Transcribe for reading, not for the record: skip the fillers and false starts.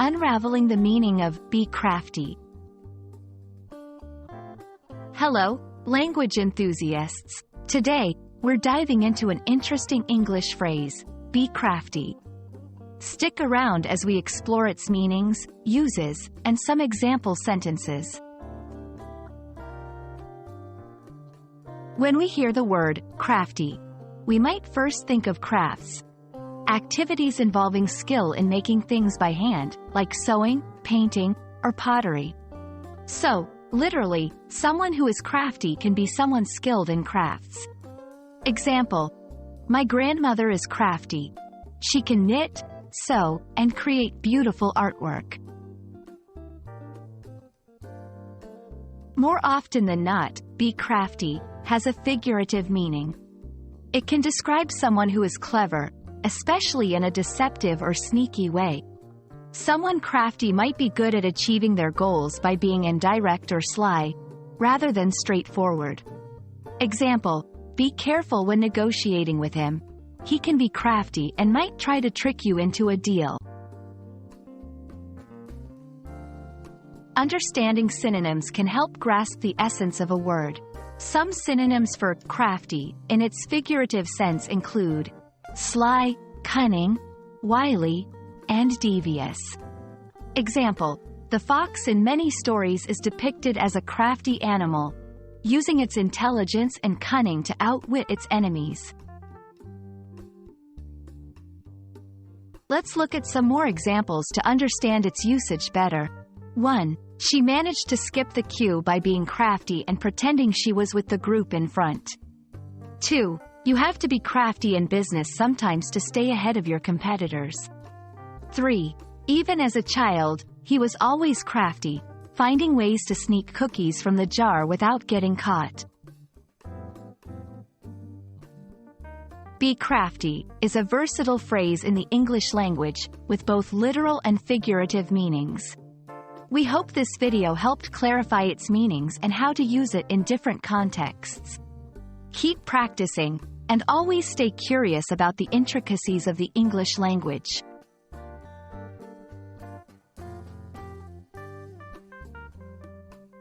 Unraveling the meaning of be crafty. Hello, language enthusiasts. Today, we're diving into an interesting English phrase, be crafty. Stick around as we explore its meanings, uses, and some example sentences. When we hear the word crafty, we might first think of crafts, activities involving skill in making things by hand, like sewing, painting, or pottery. So, literally, someone who is crafty can be someone skilled in crafts. Example: my grandmother is crafty. She can knit, sew, and create beautiful artwork. More often than not, be crafty has a figurative meaning. It can describe someone who is clever, especially in a deceptive or sneaky way. Someone crafty might be good at achieving their goals by being indirect or sly, rather than straightforward. Example: be careful when negotiating with him. He can be crafty and might try to trick you into a deal. Understanding synonyms can help grasp the essence of a word. Some synonyms for crafty, in its figurative sense, include sly, cunning, wily, and devious. Example: the fox in many stories is depicted as a crafty animal, using its intelligence and cunning to outwit its enemies. Let's look at some more examples to understand its usage better. 1. She managed to skip the queue by being crafty and pretending she was with the group in front. 2. You have to be crafty in business sometimes to stay ahead of your competitors. 3. Even as a child, he was always crafty, finding ways to sneak cookies from the jar without getting caught. Be crafty is a versatile phrase in the English language, with both literal and figurative meanings. We hope this video helped clarify its meanings and how to use it in different contexts. Keep practicing, and always stay curious about the intricacies of the English language.